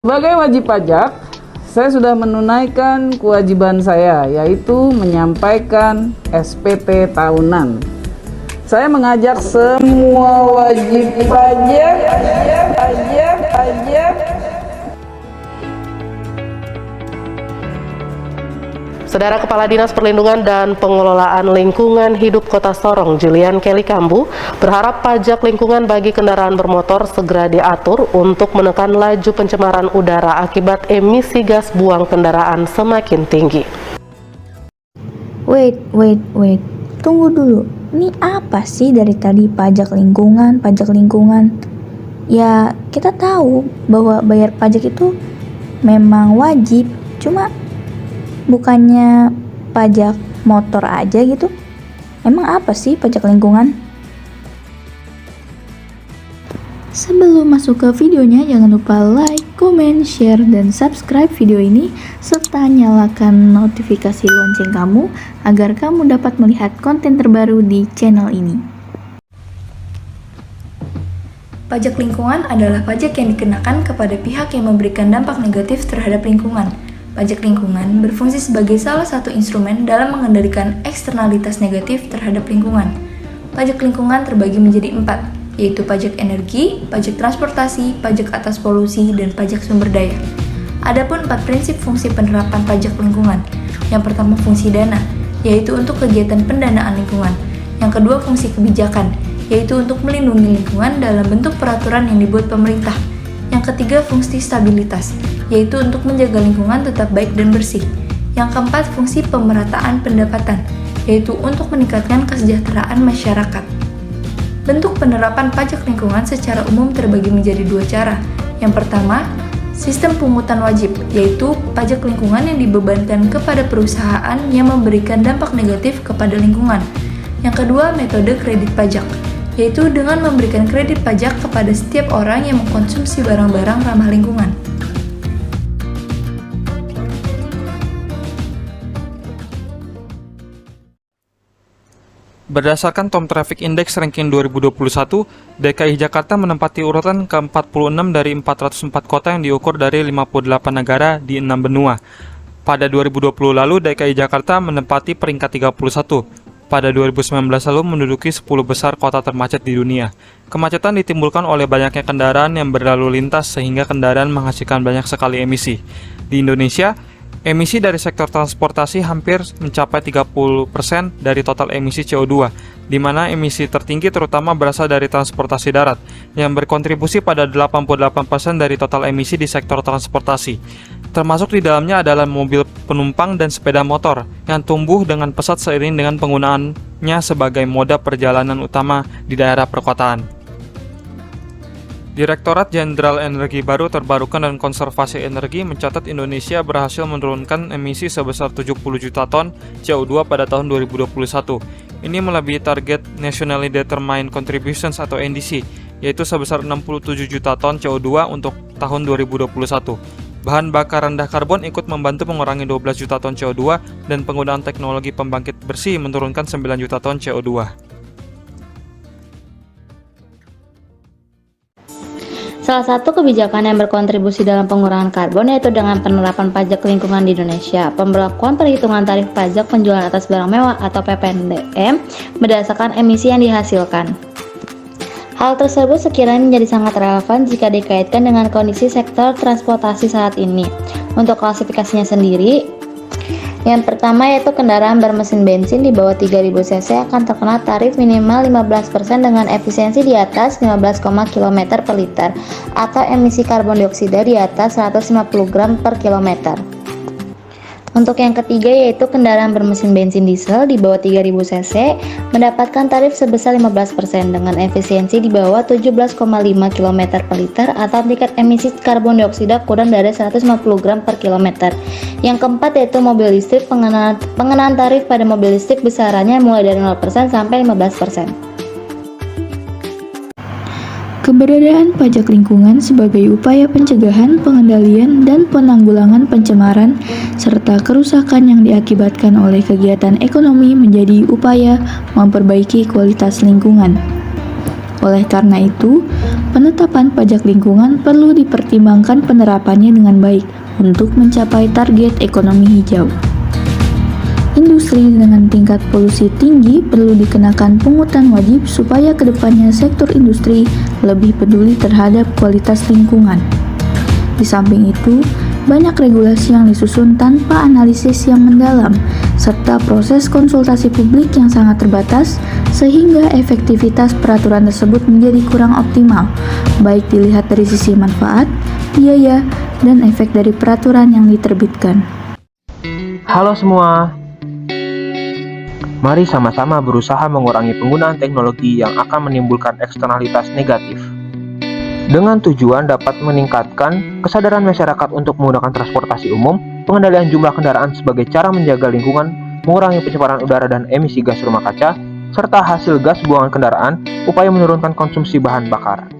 Sebagai wajib pajak, saya sudah menunaikan kewajiban saya, yaitu menyampaikan SPT tahunan. Saya mengajak semua wajib pajak, Saudara Kepala Dinas Perlindungan dan Pengelolaan Lingkungan Hidup Kota Sorong, Julian Kelly Kambu, berharap pajak lingkungan bagi kendaraan bermotor segera diatur untuk menekan laju pencemaran udara akibat emisi gas buang kendaraan semakin tinggi. Wait. Tunggu dulu. Ini apa sih dari tadi pajak lingkungan? Ya, kita tahu bahwa bayar pajak itu memang wajib. Cuma bukannya pajak motor aja gitu? Emang apa sih pajak lingkungan? Sebelum masuk ke videonya, jangan lupa like, comment, share, dan subscribe video ini, serta nyalakan notifikasi lonceng kamu agar kamu dapat melihat konten terbaru di channel ini. Pajak lingkungan adalah pajak yang dikenakan kepada pihak yang memberikan dampak negatif terhadap lingkungan. Pajak lingkungan berfungsi sebagai salah satu instrumen dalam mengendalikan eksternalitas negatif terhadap lingkungan. Pajak lingkungan terbagi menjadi 4, yaitu pajak energi, pajak transportasi, pajak atas polusi, dan pajak sumber daya. Adapun 4 prinsip fungsi penerapan pajak lingkungan. Yang pertama fungsi dana, yaitu untuk kegiatan pendanaan lingkungan. Yang kedua fungsi kebijakan, yaitu untuk melindungi lingkungan dalam bentuk peraturan yang dibuat pemerintah. Yang ketiga fungsi stabilitas, yaitu untuk menjaga lingkungan tetap baik dan bersih. Yang keempat fungsi pemerataan pendapatan, yaitu untuk meningkatkan kesejahteraan masyarakat. Bentuk penerapan pajak lingkungan secara umum terbagi menjadi 2 cara. Yang pertama, sistem pungutan wajib, yaitu pajak lingkungan yang dibebankan kepada perusahaan yang memberikan dampak negatif kepada lingkungan. Yang kedua, metode kredit pajak, yaitu dengan memberikan kredit pajak kepada setiap orang yang mengkonsumsi barang-barang ramah lingkungan. Berdasarkan Tom Traffic Index Ranking 2021, DKI Jakarta menempati urutan ke-46 dari 404 kota yang diukur dari 58 negara di 6 benua. Pada 2020 lalu, DKI Jakarta menempati peringkat 31. Pada 2019 lalu menduduki 10 besar kota termacet di dunia. Kemacetan ditimbulkan oleh banyaknya kendaraan yang berlalu lintas sehingga kendaraan menghasilkan banyak sekali emisi. Di Indonesia, emisi dari sektor transportasi hampir mencapai 30% dari total emisi CO2, di mana emisi tertinggi terutama berasal dari transportasi darat, yang berkontribusi pada 88% dari total emisi di sektor transportasi. Termasuk di dalamnya adalah mobil penumpang dan sepeda motor, yang tumbuh dengan pesat seiring dengan penggunaannya sebagai moda perjalanan utama di daerah perkotaan. Direktorat Jenderal Energi Baru Terbarukan dan Konservasi Energi mencatat Indonesia berhasil menurunkan emisi sebesar 70 juta ton CO2 pada tahun 2021. Ini melebihi target Nationally Determined Contributions atau NDC, yaitu sebesar 67 juta ton CO2 untuk tahun 2021. Bahan bakar rendah karbon ikut membantu mengurangi 12 juta ton CO2 dan penggunaan teknologi pembangkit bersih menurunkan 9 juta ton CO2. Salah satu kebijakan yang berkontribusi dalam pengurangan karbon yaitu dengan penerapan pajak lingkungan di Indonesia. Pemberlakuan perhitungan tarif pajak penjualan atas barang mewah atau PPNBM berdasarkan emisi yang dihasilkan. Hal tersebut sekiranya menjadi sangat relevan jika dikaitkan dengan kondisi sektor transportasi saat ini. Untuk klasifikasinya sendiri, yang pertama yaitu kendaraan bermesin bensin di bawah 3000 cc akan terkena tarif minimal 15% dengan efisiensi di atas 15, km per liter atau emisi karbon dioksida di atas 150 gram per kilometer. Untuk yang ketiga yaitu kendaraan bermesin bensin diesel di bawah 3000 cc mendapatkan tarif sebesar 15% dengan efisiensi di bawah 17,5 km per liter atau tingkat emisi karbon dioksida kurang dari 150 gram per kilometer. Yang keempat yaitu mobil listrik, pengenaan tarif pada mobil listrik besarannya mulai dari 0% sampai 15%. Keberadaan pajak lingkungan sebagai upaya pencegahan, pengendalian, dan penanggulangan pencemaran serta kerusakan yang diakibatkan oleh kegiatan ekonomi menjadi upaya memperbaiki kualitas lingkungan. Oleh karena itu, penetapan pajak lingkungan perlu dipertimbangkan penerapannya dengan baik untuk mencapai target ekonomi hijau. Industri dengan tingkat polusi tinggi perlu dikenakan pungutan wajib supaya kedepannya sektor industri lebih peduli terhadap kualitas lingkungan. Di samping itu, banyak regulasi yang disusun tanpa analisis yang mendalam, serta proses konsultasi publik yang sangat terbatas, sehingga efektivitas peraturan tersebut menjadi kurang optimal, baik dilihat dari sisi manfaat, biaya, dan efek dari peraturan yang diterbitkan. Halo semua, mari sama-sama berusaha mengurangi penggunaan teknologi yang akan menimbulkan eksternalitas negatif. Dengan tujuan dapat meningkatkan kesadaran masyarakat untuk menggunakan transportasi umum, pengendalian jumlah kendaraan sebagai cara menjaga lingkungan, mengurangi pencemaran udara dan emisi gas rumah kaca, serta hasil gas buangan kendaraan, upaya menurunkan konsumsi bahan bakar.